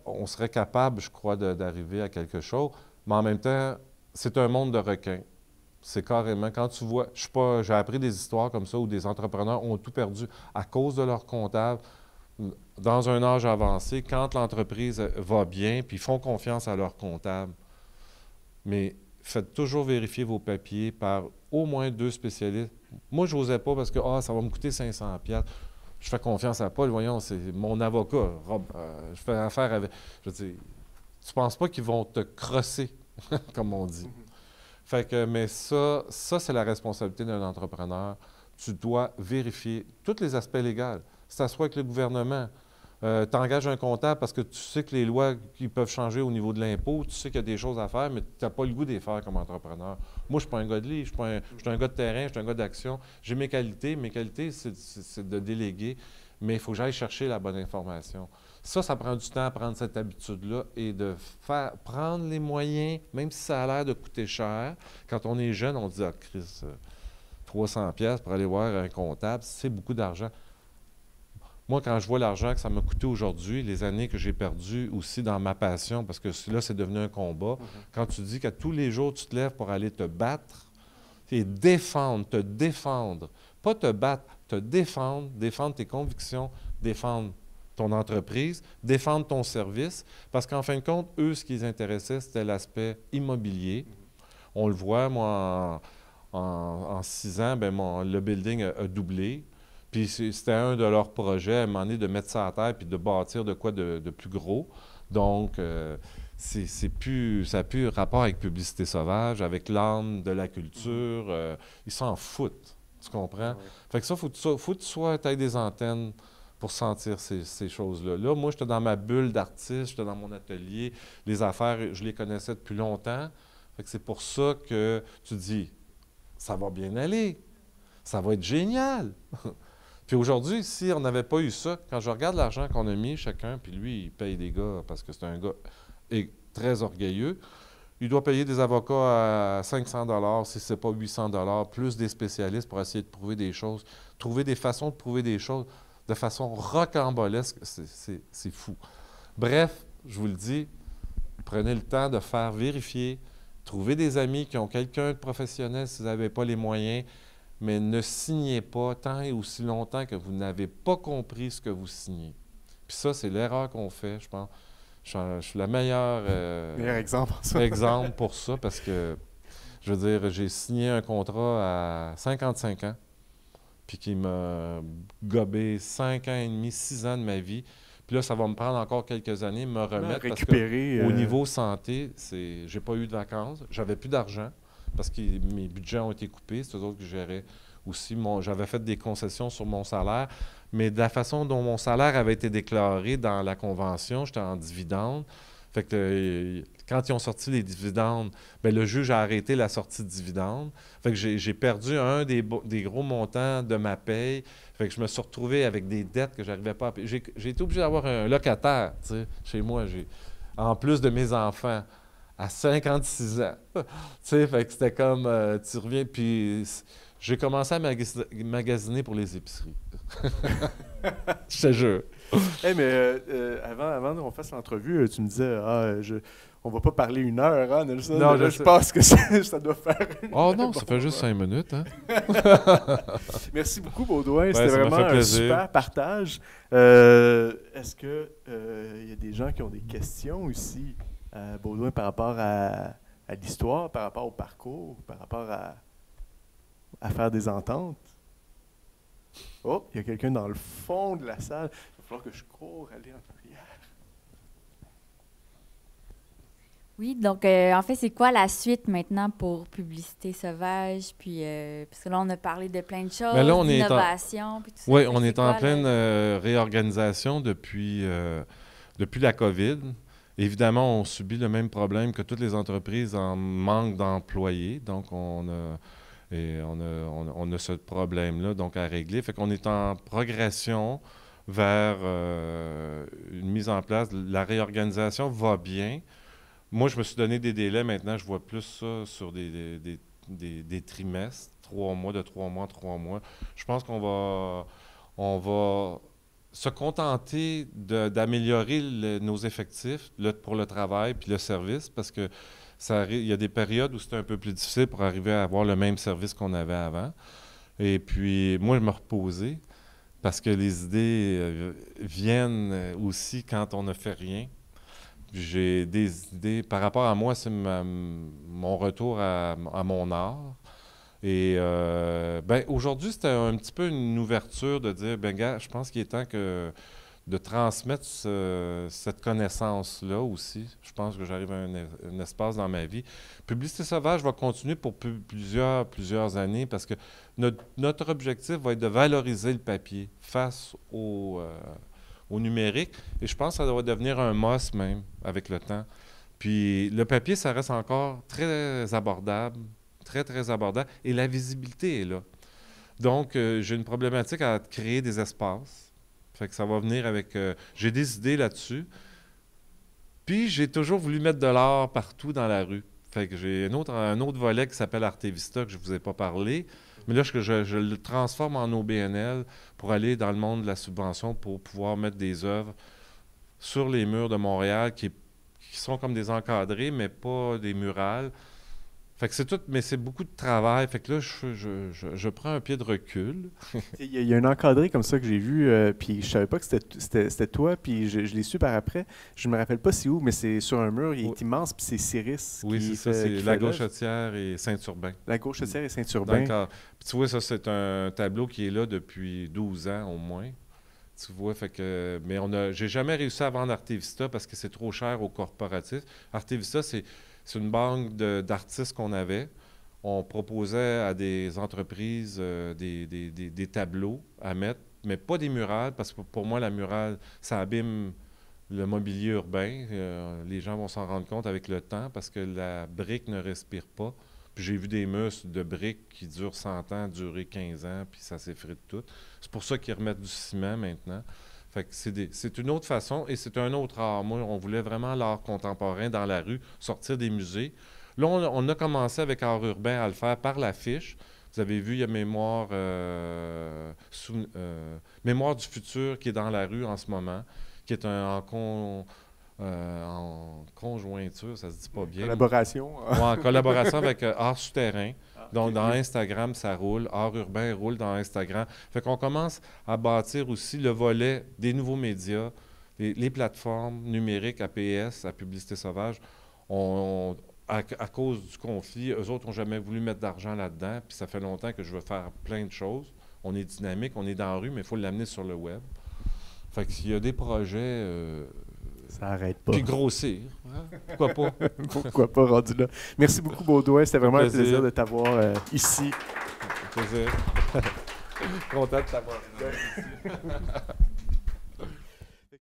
on serait capable, je crois, d'arriver à quelque chose. Mais en même temps, c'est un monde de requins. C'est carrément, quand tu vois, j'ai appris des histoires comme ça où des entrepreneurs ont tout perdu à cause de leur comptable dans un âge avancé, quand l'entreprise va bien, puis ils font confiance à leur comptable. Mais faites toujours vérifier vos papiers par au moins 2 spécialistes. Moi, je n'osais pas parce que ça va me coûter 500$. Je fais confiance à Paul, voyons, c'est mon avocat, Rob. Je fais affaire avec. Je veux dire, tu ne penses pas qu'ils vont te crosser, comme on dit. Fait que, mais ça c'est la responsabilité d'un entrepreneur. Tu dois vérifier tous les aspects légaux. Si tu soit avec le gouvernement, tu engages un comptable parce que tu sais que les lois qui peuvent changer au niveau de l'impôt, tu sais qu'il y a des choses à faire, mais tu n'as pas le goût de les faire comme entrepreneur. Moi, je ne suis pas un gars de livre, je suis un gars de terrain, je suis un gars d'action. J'ai mes qualités. Mes qualités, c'est de déléguer, mais il faut que j'aille chercher la bonne information. Ça prend du temps à prendre cette habitude-là et de prendre les moyens, même si ça a l'air de coûter cher. Quand on est jeune, on dit « Ah, Chris, 300$ pour aller voir un comptable, c'est beaucoup d'argent. » Moi, quand je vois l'argent que ça m'a coûté aujourd'hui, les années que j'ai perdues aussi dans ma passion, parce que là, c'est devenu un combat, quand tu dis qu'à tous les jours, tu te lèves pour aller te battre, et te défendre, pas te battre, te défendre tes convictions, défendre ton entreprise, défendre ton service, parce qu'en fin de compte, eux, ce qui les intéressait, c'était l'aspect immobilier. On le voit, moi, en 6 ans, bien, le building a doublé. Puis c'était un de leurs projets, à un moment donné, de mettre ça à terre puis de bâtir de quoi de plus gros. Donc, ça n'a plus rapport avec Publicité sauvage, avec l'âme de la culture. Ils s'en foutent, tu comprends? Ouais. Fait que ça, faut que tu sois avec des antennes pour sentir ces choses-là. Là, moi, j'étais dans ma bulle d'artiste, j'étais dans mon atelier. Les affaires, je les connaissais depuis longtemps. Fait que c'est pour ça que tu dis, ça va bien aller, ça va être génial. Puis aujourd'hui, si on n'avait pas eu ça, quand je regarde l'argent qu'on a mis chacun, puis lui, il paye des gars parce que c'est un gars très orgueilleux, il doit payer des avocats à 500$, si ce n'est pas 800$, plus des spécialistes pour essayer de prouver des choses, trouver des façons de prouver des choses de façon rocambolesque, c'est fou. Bref, je vous le dis, prenez le temps de faire vérifier, trouvez des amis qui ont quelqu'un de professionnel si vous n'avez pas les moyens, mais ne signez pas tant et aussi longtemps que vous n'avez pas compris ce que vous signez. Puis ça, c'est l'erreur qu'on fait, je pense. Je suis le meilleur exemple pour ça parce que, je veux dire, j'ai signé un contrat à 55 ans, puis qui m'a gobé 5 ans et demi, 6 ans de ma vie. Puis là, ça va me prendre encore quelques années de me remettre parce qu'au niveau santé, j'ai pas eu de vacances, j'avais plus d'argent. Parce que mes budgets ont été coupés, c'est eux autres que je gérais aussi. J'avais fait des concessions sur mon salaire, mais de la façon dont mon salaire avait été déclaré dans la convention, j'étais en dividende. Fait que quand ils ont sorti les dividendes, bien, le juge a arrêté la sortie de dividendes. Fait que j'ai perdu un des gros montants de ma paye. Fait que je me suis retrouvé avec des dettes que je n'arrivais pas à payer. J'ai été obligé d'avoir un locataire, tu sais, chez moi, en plus de mes enfants. À 56 ans. Tu sais, fait que c'était comme, tu reviens, puis j'ai commencé à magasiner pour les épiceries. Je te jure. Hey, mais avant qu'on fasse l'entrevue, tu me disais, on va pas parler 1 heure, hein, Nelson? Non, Là, je pense que ça doit faire Oh non, bon ça fait juste 5 minutes. Hein? Merci beaucoup, Baudouin. Ouais, C'était ça m'a vraiment fait un plaisir. super partage. Est-ce que il y a des gens qui ont des questions aussi, Baudouin, par rapport à l'histoire, par rapport au parcours, par rapport à faire des ententes? Oh, il y a quelqu'un dans le fond de la salle. Il va falloir que je cours aller en arrière. Oui, donc en fait, c'est quoi la suite maintenant pour Publicité Sauvage? Puis, parce que là, on a parlé de plein de choses, Mais là, on est d'innovation, puis tout ça. Oui, Fait que on c'est est en quoi, pleine là? réorganisation depuis la COVID. Évidemment, on subit le même problème que toutes les entreprises en manque d'employés. Donc, on a ce problème-là donc à régler. Fait qu'on est en progression vers une mise en place. La réorganisation va bien. Moi, je me suis donné des délais. Maintenant, je vois plus ça sur des trimestres, 3 mois, de 3 mois, 3 mois. Je pense on va se contenter d'améliorer nos effectifs pour le travail puis le service parce que il y a des périodes où c'était un peu plus difficile pour arriver à avoir le même service qu'on avait avant. Et puis, moi, je me reposais parce que les idées viennent aussi quand on ne fait rien. J'ai des idées. Par rapport à moi, c'est mon retour à mon art. Et aujourd'hui, c'était un petit peu une ouverture de dire, ben gars, je pense qu'il est temps de transmettre cette connaissance-là aussi. Je pense que j'arrive à un espace dans ma vie. Publicité Sauvage va continuer pour plusieurs années parce que notre objectif va être de valoriser le papier face au numérique. Et je pense que ça va devenir un must même avec le temps. Puis le papier, ça reste encore très abordable, très, très abordable. Et la visibilité est là. Donc, j'ai une problématique à créer des espaces. Fait que ça va venir avec... j'ai des idées là-dessus. Puis, j'ai toujours voulu mettre de l'art partout dans la rue. Fait que j'ai un autre volet qui s'appelle Artevista que je ne vous ai pas parlé. Mais là, je le transforme en OBNL pour aller dans le monde de la subvention pour pouvoir mettre des œuvres sur les murs de Montréal qui sont comme des encadrés, mais pas des murales. Fait que c'est tout, mais c'est beaucoup de travail. Fait que là, je prends un pied de recul. Il y a un encadré comme ça que j'ai vu, puis je savais pas que c'était toi, puis je l'ai su par après. Je me rappelle pas c'est où, mais c'est sur un mur, il est immense, puis c'est Cyrus Oui, qui c'est ça, c'est qui La fait Gauchetière et Saint-Urbain. La Gauchetière et Saint-Urbain. D'accord. Puis tu vois, ça, c'est un tableau qui est là depuis 12 ans au moins. Tu vois, fait que... Mais j'ai jamais réussi à vendre Artevista parce que c'est trop cher aux corporatifs. Artevista, c'est une banque d'artistes qu'on avait. On proposait à des entreprises des tableaux à mettre, mais pas des murales, parce que pour moi, la murale, ça abîme le mobilier urbain. Les gens vont s'en rendre compte avec le temps parce que la brique ne respire pas. Puis j'ai vu des murs de briques qui durent 100 ans, durer 15 ans, puis ça s'effrite tout. C'est pour ça qu'ils remettent du ciment maintenant. Fait que c'est une autre façon et c'est un autre art. Moi, on voulait vraiment l'art contemporain dans la rue, sortir des musées. Là, on a commencé avec Art urbain à le faire par l'affiche. Vous avez vu, il y a Mémoire du futur qui est dans la rue en ce moment, qui est en conjointure, ça se dit pas bien. Collaboration. Ouais, en collaboration avec Art souterrain. Donc, dans Instagram, ça roule. Art urbain roule dans Instagram. Fait qu'on commence à bâtir aussi le volet des nouveaux médias, les plateformes numériques APS, à Publicité Sauvage. À cause du conflit, eux autres n'ont jamais voulu mettre d'argent là-dedans. Puis ça fait longtemps que je veux faire plein de choses. On est dynamique, on est dans la rue, mais il faut l'amener sur le web. Fait qu'il y a des projets... ça n'arrête pas. Puis grossir. Hein? Pourquoi pas? Pourquoi pas rendu là? Merci beaucoup, Baudouin. C'était vraiment un plaisir de t'avoir ici. Un plaisir. Content de t'avoir ici.